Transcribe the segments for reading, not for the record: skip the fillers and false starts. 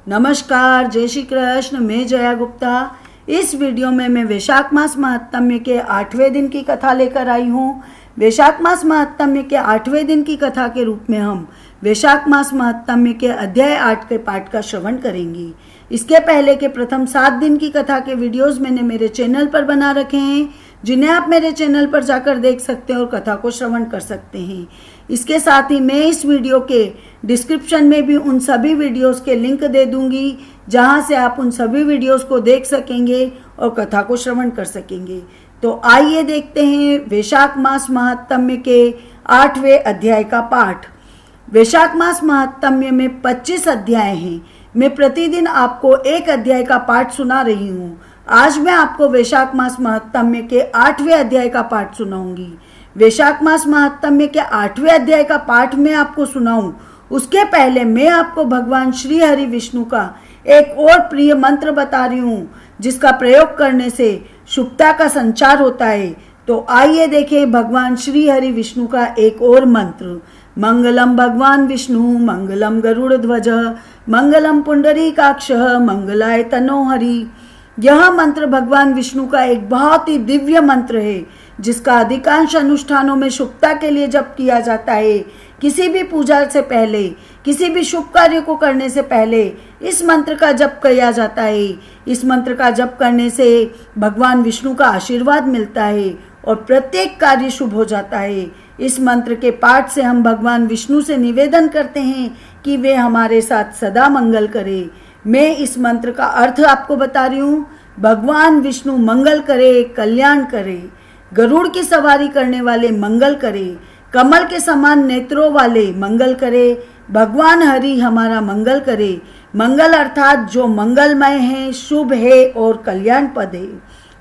नमस्कार, जय श्री कृष्ण। मैं जया गुप्ता। इस वीडियो में मैं वैशाख मास महात्म्य के 8वें दिन की कथा लेकर आई हूँ। वैशाख मास महात्म्य के 8वें दिन की कथा के रूप में हम वैशाख मास महात्म्य के अध्याय 8 के पाठ का श्रवण करेंगे। इसके पहले के प्रथम 7 दिन की कथा के वीडियोस मैंने मेरे चैनल पर बना रखे हैं, जिन्हें आप मेरे चैनल पर जाकर देख सकते हैं और कथा को श्रवण कर सकते हैं। इसके साथ ही मैं इस वीडियो के डिस्क्रिप्शन में भी उन सभी वीडियोस के लिंक दे दूंगी, जहां से आप उन सभी वीडियोस को देख सकेंगे और कथा को श्रवण कर सकेंगे। तो आइए देखते हैं वैशाख मास महात्म्य के 8वें अध्याय का पाठ। वैशाख मास महात्म्य में 25 अध्याय हैं। मैं प्रतिदिन आपको एक अध्याय का पाठ सुना रही हूँ। आज मैं आपको वैशाख मास महात्म्य के 8वें अध्याय का पाठ सुनाऊंगी। वैशाख मास महात्म्य के 8वें अध्याय का पाठ मैं आपको सुनाऊं, उसके पहले मैं आपको भगवान श्री हरि विष्णु का एक और प्रिय मंत्र बता रही हूँ, जिसका प्रयोग करने से शुभता का संचार होता है। तो आइए देखें भगवान श्री हरि विष्णु का एक और मंत्र। मंगलम भगवान विष्णु मंगलम गरुड़ ध्वज मंगलम पुंडरीकाक्ष मंगलाय तनो हरि। यह मंत्र भगवान विष्णु का एक बहुत ही दिव्य मंत्र है, जिसका अधिकांश अनुष्ठानों में शुभता के लिए जप किया जाता है। किसी भी पूजा से पहले, किसी भी शुभ कार्य को करने से पहले इस मंत्र का जप किया जाता है। इस मंत्र का जप करने से भगवान विष्णु का आशीर्वाद मिलता है और प्रत्येक कार्य शुभ हो जाता है। इस मंत्र के पाठ से हम भगवान विष्णु से निवेदन करते हैं कि वे हमारे साथ सदा मंगल करें। मैं इस मंत्र का अर्थ आपको बता रही हूँ। भगवान विष्णु मंगल करे, कल्याण करे। गरुड़ की सवारी करने वाले मंगल करे, कमल के समान नेत्रों वाले मंगल करे। भगवान हरि हमारा मंगल करे। मंगल अर्थात जो मंगलमय है, शुभ है और कल्याण पद है।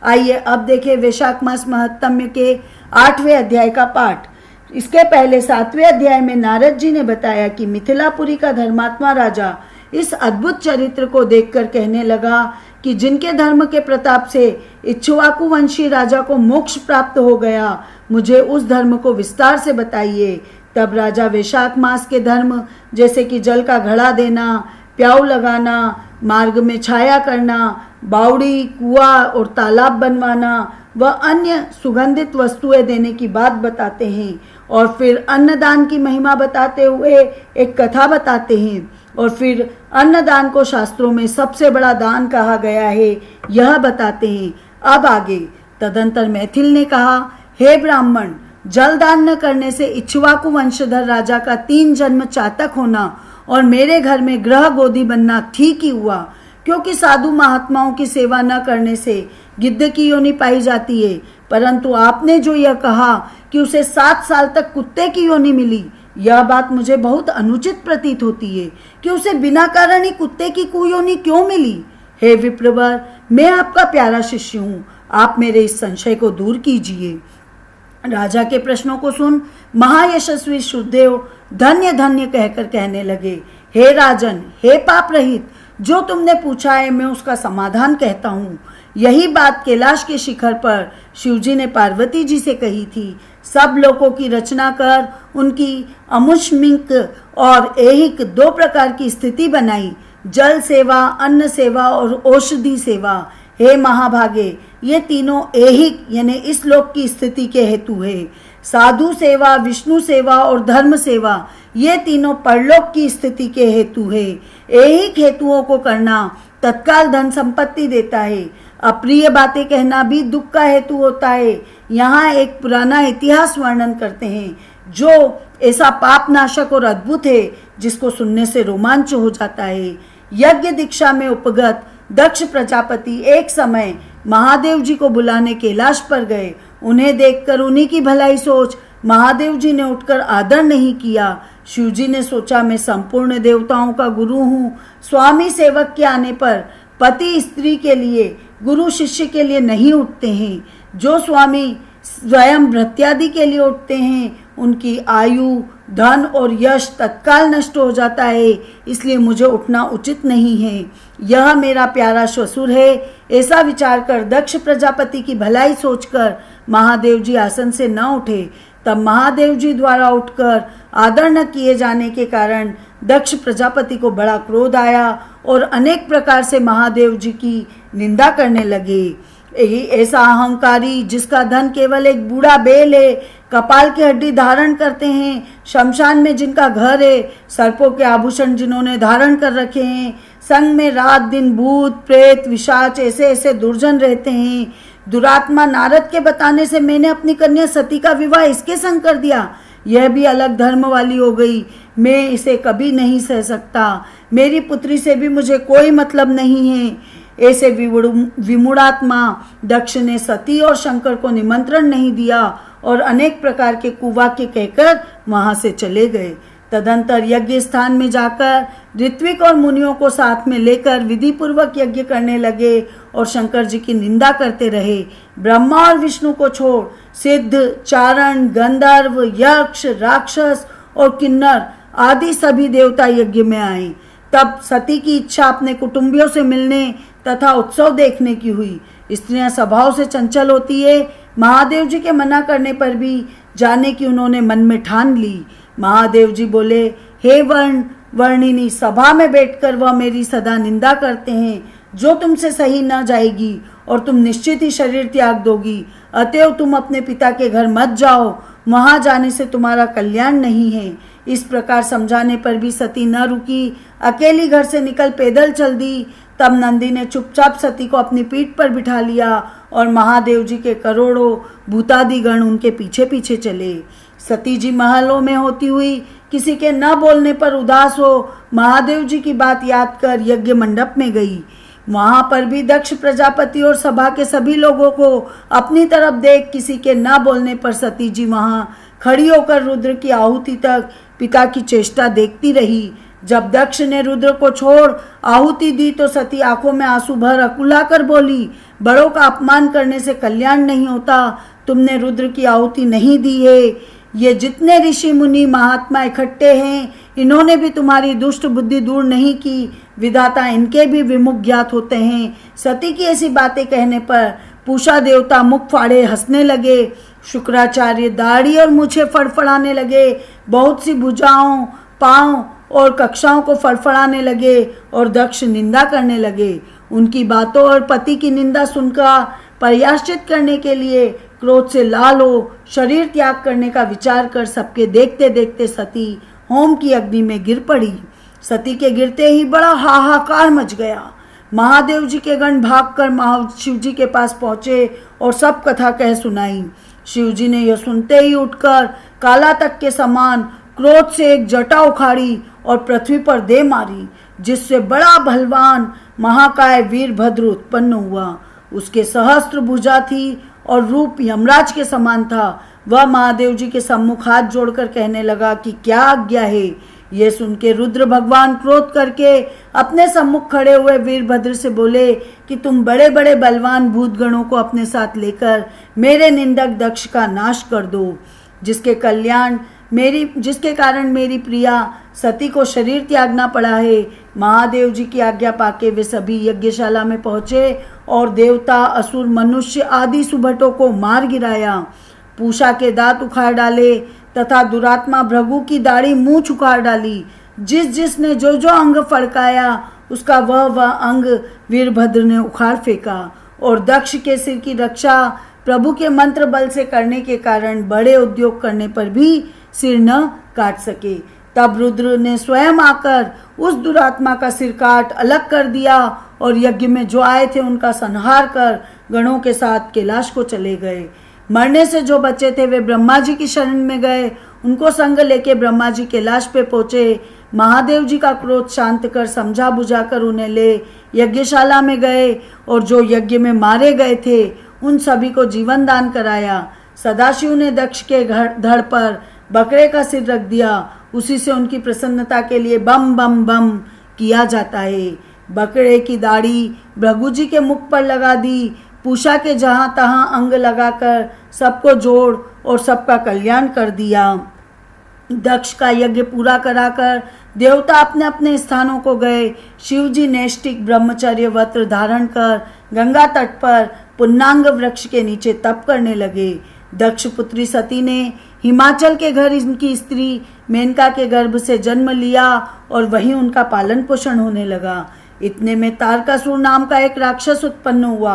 आइए अब देखें वैशाख मास महात्म्य के 8वें अध्याय का पाठ। इसके पहले 7वें अध्याय में नारद जी ने बताया कि मिथिलापुरी का धर्मात्मा राजा इस अद्भुत चरित्र को देखकर कहने लगा कि जिनके धर्म के प्रताप से इक्ष्वाकु वंशी राजा को मोक्ष प्राप्त हो गया, मुझे उस धर्म को विस्तार से बताइए। तब राजा वैशाख मास के धर्म, जैसे कि जल का घड़ा देना, प्याऊ लगाना, मार्ग में छाया करना, बावड़ी, कुआं और तालाब बनवाना व अन्य सुगंधित वस्तुएं देने की बात बताते हैं। और फिर अन्नदान की महिमा बताते हुए एक कथा बताते हैं। और फिर अन्नदान को शास्त्रों में सबसे बड़ा दान कहा गया है, यह बताते हैं। अब आगे तदंतर मैथिल ने कहा, हे ब्राह्मण, जल दान न करने से इक्ष्वाकु वंशधर राजा का 3 जन्म चातक होना और मेरे घर में ग्रह गोदी बनना ठीक ही हुआ, क्योंकि साधु महात्माओं की सेवा न करने से गिद्ध की योनि पाई जाती है। परंतु आपने जो यह कहा कि उसे 7 साल तक कुत्ते की योनि मिली, यह बात मुझे बहुत अनुचित प्रतीत होती है कि उसे बिना कारण ही कुत्ते की कुयोनि क्यों मिली। हे विप्रवर, मैं आपका प्यारा शिष्य हूँ, आप मेरे इस संशय को दूर कीजिए। राजा के प्रश्नों को सुन महायशस्वी शुद्धदेव धन्य धन्य कहकर कहने लगे, हे राजन, हे पाप रहित, जो तुमने पूछा है मैं उसका समाधान कहता हूँ। यही बात कैलाश के शिखर पर शिवजी ने पार्वती जी से कही थी। सब लोगों की रचना कर उनकी अमुष्मिक और ऐहिक 2 प्रकार की स्थिति बनाई, जल सेवा, अन्न सेवा और औषधि सेवा। हे महाभागे, ये तीनों ऐहिक यानी इस लोक की स्थिति के हेतु है। साधु सेवा, विष्णु सेवा और धर्म सेवा, ये तीनों परलोक की स्थिति के हेतु है। ऐहिक हेतुओं को करना तत्काल धन संपत्ति देता है। अप्रिय बातें कहना भी दुख का हेतु होता है। यहाँ एक पुराना इतिहास वर्णन करते हैं, जो ऐसा पाप नाशक और अद्भुत है जिसको सुनने से रोमांच हो जाता है। यज्ञ दीक्षा में उपगत दक्ष प्रजापति एक समय महादेव जी को बुलाने कैलाश पर गए। उन्हें देखकर उन्हीं की भलाई सोच महादेव जी ने उठकर आदर नहीं किया। शिव जी ने सोचा, मैं संपूर्ण देवताओं का गुरु हूँ। स्वामी सेवक के आने पर पति स्त्री के लिए, गुरु शिष्य के लिए नहीं उठते हैं। जो स्वामी स्वयं भृत्यादि के लिए उठते हैं, उनकी आयु, धन और यश तत्काल नष्ट हो जाता है। इसलिए मुझे उठना उचित नहीं है। यह मेरा प्यारा ससुर है। ऐसा विचार कर दक्ष प्रजापति की भलाई सोचकर महादेव जी आसन से न उठे। तब महादेव जी द्वारा उठकर आदर न किए जाने के कारण दक्ष प्रजापति को बड़ा क्रोध आया और अनेक प्रकार से महादेव जी की निंदा करने लगे। यही ऐसा अहंकारी जिसका धन केवल एक बूढ़ा बैल है, कपाल की हड्डी धारण करते हैं, शमशान में जिनका घर है, सर्पों के आभूषण जिन्होंने धारण कर रखे हैं, संग में रात दिन भूत प्रेत विशाच ऐसे ऐसे दुर्जन रहते हैं, दुरात्मा नारद के बताने से मैंने अपनी कन्या सती का विवाह इसके संग कर दिया, यह भी अलग धर्म वाली हो गई, मैं इसे कभी नहीं सह सकता, मेरी पुत्री से भी मुझे कोई मतलब नहीं है। ऐसे विमूढ़ात्मा दक्ष ने सती और शंकर को निमंत्रण नहीं दिया और अनेक प्रकार के कुवाक्य कहकर वहां से चले गए। तदंतर यज्ञ स्थान में जाकर ऋत्विक और मुनियों को साथ में लेकर विधि पूर्वक यज्ञ करने लगे और शंकर जी की निंदा करते रहे। ब्रह्मा और विष्णु को छोड़ सिद्ध, चारण, गंधर्व, यक्ष, राक्षस और किन्नर आदि सभी देवता यज्ञ में आए। तब सती की इच्छा अपने कुटुंबियों से मिलने तथा उत्सव देखने की हुई। स्त्रियां स्वभाव से चंचल होती है, महादेव जी के मना करने पर भी जाने की उन्होंने मन में ठान ली। महादेव जी बोले, हे वर्णिनी, सभा में बैठकर वह मेरी सदा निंदा करते हैं, जो तुमसे सही न जाएगी और तुम निश्चित ही शरीर त्याग दोगी, अतएव तुम अपने पिता के घर मत जाओ, वहां जाने से तुम्हारा कल्याण नहीं है। इस प्रकार समझाने पर भी सती न रुकी, अकेली घर से निकल पैदल चल दी। तब नंदी ने चुपचाप सती को अपनी पीठ पर बिठा लिया और महादेव जी के करोड़ों भूतादि गण उनके पीछे पीछे चले। सती जी महलों में होती हुई किसी के न बोलने पर उदास हो महादेव जी की बात याद कर यज्ञ मंडप में गई। वहां पर भी दक्ष प्रजापति और सभा के सभी लोगों को अपनी तरफ देख किसी के न बोलने पर सती जी वहां खड़ी होकर रुद्र की आहुति तक पिता की चेष्टा देखती रही। जब दक्ष ने रुद्र को छोड़ आहुति दी तो सती आंखों में आंसू भर अकुला कर बोली, बड़ों का अपमान करने से कल्याण नहीं होता, तुमने रुद्र की आहुति नहीं दी है। ये जितने ऋषि मुनि महात्मा इकट्ठे हैं, इन्होंने भी तुम्हारी दुष्ट बुद्धि दूर नहीं की, विधाता इनके भी विमुख ज्ञात होते हैं। सती की ऐसी बातें कहने पर पूषा देवता मुख फाड़े हंसने लगे, शुक्राचार्य दाढ़ी और मूछें फड़फड़ाने लगे, बहुत सी भुजाओं, पांव और कक्षाओं को फड़फड़ाने लगे और दक्ष निंदा करने लगे। उनकी बातों और पति की निंदा सुनकर पर्याश्चित करने के लिए क्रोध से लाल हो शरीर त्याग करने का विचार कर सबके देखते देखते सती होम की अग्नि में गिर पड़ी। सती के गिरते ही बड़ा हाहाकार मच गया। महादेव जी के गण भागकर शिव जी के पास पहुंचे और सब कथा कह सुनाई। शिव जी ने यह सुनते ही उठकर काला तक के समान क्रोध से एक जटा उखाड़ी और पृथ्वी पर दे मारी, जिससे बड़ा बलवान महाकाय वीरभद्र उत्पन्न हुआ। उसके सहस्त्र भुजा थी और रूप यमराज के समान था। वह महादेव जी के सम्मुख हाथ जोड़कर कहने लगा कि क्या आज्ञा है। ये सुन के रुद्र भगवान क्रोध करके अपने सम्मुख खड़े हुए वीरभद्र से बोले कि तुम बड़े बड़े बलवान भूतगणों को अपने साथ लेकर मेरे निंदक दक्ष का नाश कर दो, जिसके कारण मेरी प्रिया सती को शरीर त्यागना पड़ा है। महादेव जी की आज्ञा पाके वे सभी यज्ञशाला में पहुंचे और देवता, असुर, मनुष्य आदि सुभटों को मार गिराया। पूषा के दांत उखाड़ डाले तथा दुरात्मा भृगु की दाढ़ी मुंह उखाड़ डाली। जिसने जो अंग फड़काया उसका वह अंग वीरभद्र ने उखाड़ फेंका और दक्ष के सिर की रक्षा प्रभु के मंत्र बल से करने के कारण बड़े उद्योग करने पर भी सिर न काट सके। तब रुद्र ने स्वयं आकर उस दुरात्मा का सिर काट अलग कर दिया और यज्ञ में जो आए थे उनका संहार कर गणों के साथ कैलाश को चले गए। मरने से जो बचे थे वे ब्रह्मा जी की शरण में गए। उनको संग लेके ब्रह्मा जी कैलाश पे पहुंचे। महादेव जी का क्रोध शांत कर समझा बुझा कर उन्हें ले यज्ञशाला में गए और जो यज्ञ में मारे गए थे उन सभी को जीवन दान कराया। सदाशिव ने दक्ष के धड़ पर बकरे का सिर रख दिया। उसी से उनकी प्रसन्नता के लिए बम बम बम किया जाता है। बकरे की दाढ़ी भृगु जी के मुख पर लगा दी। पूषा के जहां तहां अंग लगाकर सबको जोड़ और सबका कल्याण कर दिया। दक्ष का यज्ञ पूरा कराकर देवता अपने अपने स्थानों को गए। शिव जी नैष्टिक ब्रह्मचर्य वस्त्र धारण कर गंगा तट पर पुन्नांग वृक्ष के नीचे तप करने लगे। दक्ष पुत्री सती ने हिमाचल के घर इनकी स्त्री मेनका के गर्भ से जन्म लिया और वहीं उनका पालन पोषण होने लगा। इतने में तारकासुर नाम का एक राक्षस उत्पन्न हुआ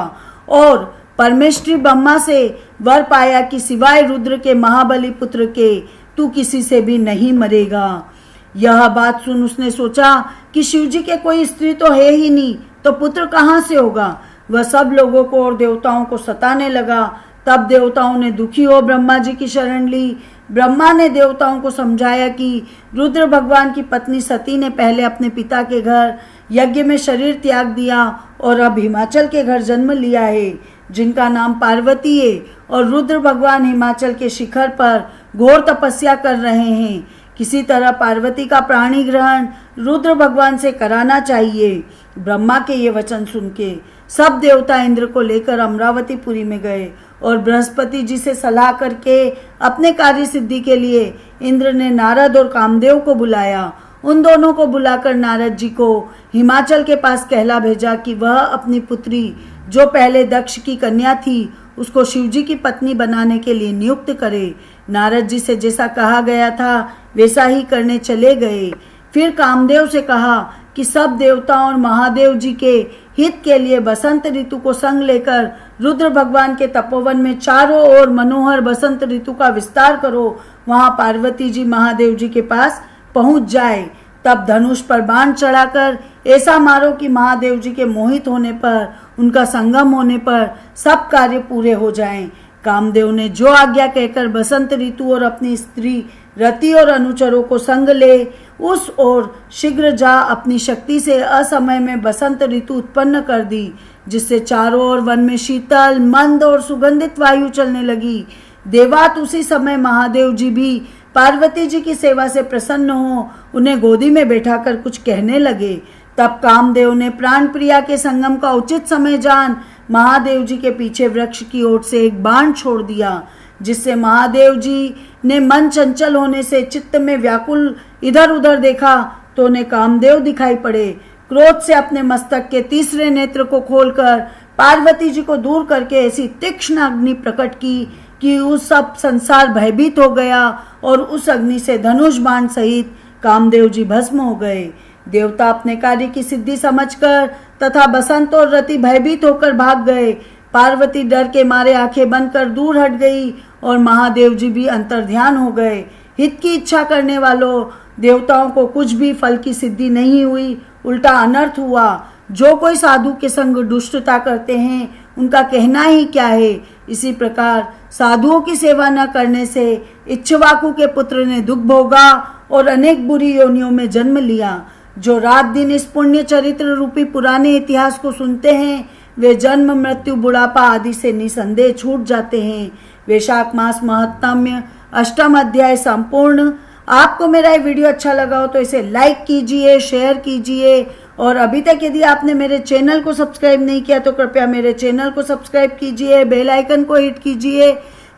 और परमेश्वरी ब्रह्मा से वर पाया कि सिवाय रुद्र के महाबली पुत्र के तू किसी से भी नहीं मरेगा। यह बात सुन उसने सोचा कि शिवजी के कोई स्त्री तो है ही नहीं, तो पुत्र कहाँ से होगा। वह सब लोगों को और देवताओं को सताने लगा। तब देवताओं ने दुखी हो ब्रह्मा जी की शरण ली। ब्रह्मा ने देवताओं को समझाया कि रुद्र भगवान की पत्नी सती ने पहले अपने पिता के घर यज्ञ में शरीर त्याग दिया और अब हिमाचल के घर जन्म लिया है, जिनका नाम पार्वती है, और रुद्र भगवान हिमाचल के शिखर पर घोर तपस्या कर रहे हैं। किसी तरह पार्वती का प्राणी ग्रहण रुद्र भगवान से कराना चाहिए। ब्रह्मा के ये वचन सुन के सब देवता इंद्र को लेकर अमरावतीपुरी में गए और बृहस्पति जी से सलाह करके अपने कार्य सिद्धि के लिए इंद्र ने नारद और कामदेव को बुलाया। उन दोनों को बुलाकर नारद जी को हिमाचल के पास कहला भेजा कि वह अपनी पुत्री जो पहले दक्ष की कन्या थी उसको शिवजी की पत्नी बनाने के लिए नियुक्त करे। नारद जी से जैसा कहा गया था वैसा ही करने चले गए। फिर कामदेव से कहा कि सब देवताओं और महादेव जी के हित के लिए बसंत ऋतु को संग लेकर रुद्र भगवान के तपोवन में चारों ओर मनोहर बसंत ऋतु का विस्तार करो। वहां पार्वती जी महादेव जी के पास पहुंच जाए। तब धनुष पर बाण चढ़ाकर ऐसा मारो कि महादेव जी के मोहित होने पर, उनका संगम होने पर सब कार्य पूरे हो जाएं। कामदेव ने जो आज्ञा कहकर बसंत ऋतु और अपनी स्त्री रति और अनुचरों को संग ले उस ओर शीघ्र जा अपनी शक्ति से असमय में बसंत ऋतु उत्पन्न कर दी, जिससे चारों ओर वन में शीतल मंद और सुगंधित वायु चलने लगी। देवात उसी समय महादेव जी भी पार्वती जी की सेवा से प्रसन्न हो उन्हें गोदी में बैठाकर कुछ कहने लगे। तब कामदेव ने प्राण प्रिया के संगम का उचित समय जान महादेव जी के पीछे वृक्ष की ओर से एक बाण छोड़ दिया, जिससे महादेव जी ने मन चंचल होने से चित्त में व्याकुल इधर उधर देखा तो उन्हें कामदेव दिखाई पड़े। क्रोध से अपने मस्तक के तीसरे नेत्र को खोलकर पार्वती जी को दूर करके ऐसी तीक्ष्ण अग्नि प्रकट की कि उस सब संसार भयभीत हो गया और उस अग्नि से धनुष बाण सहित कामदेव जी भस्म हो गए। देवता अपने कार्य की सिद्धि समझकर तथा बसंत और रति भयभीत होकर भाग गए। पार्वती डर के मारे आंखें बंद कर दूर हट गई और महादेव जी भी अंतर्ध्यान हो गए। हित की इच्छा करने वालों देवताओं को कुछ भी फल की सिद्धि नहीं हुई, उल्टा अनर्थ हुआ। जो कोई साधु के संग दुष्टता करते हैं उनका कहना ही क्या है। इसी प्रकार साधुओं की सेवा न करने से इक्ष्वाकु के पुत्र ने दुख भोगा और अनेक बुरी योनियों में जन्म लिया। जो रात दिन इस पुण्य चरित्र रूपी पुराने इतिहास को सुनते हैं वे जन्म मृत्यु बुढ़ापा आदि से निसंदेह छूट जाते हैं। वैशाख मास महत्तम्य अष्टम अध्याय संपूर्ण। आपको मेरा ये वीडियो अच्छा लगा हो तो इसे लाइक कीजिए, शेयर कीजिए, और अभी तक यदि आपने मेरे चैनल को सब्सक्राइब नहीं किया तो कृपया मेरे चैनल को सब्सक्राइब कीजिए, बेल आइकन को हिट कीजिए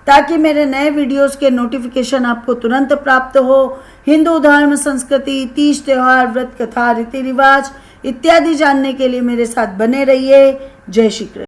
ताकि मेरे नए वीडियोस के नोटिफिकेशन आपको तुरंत प्राप्त हो। हिंदू धर्म, संस्कृति, तीज त्योहार, व्रत कथा, रीति रिवाज इत्यादि जानने के लिए मेरे साथ बने रहिए। जय श्री कृष्ण।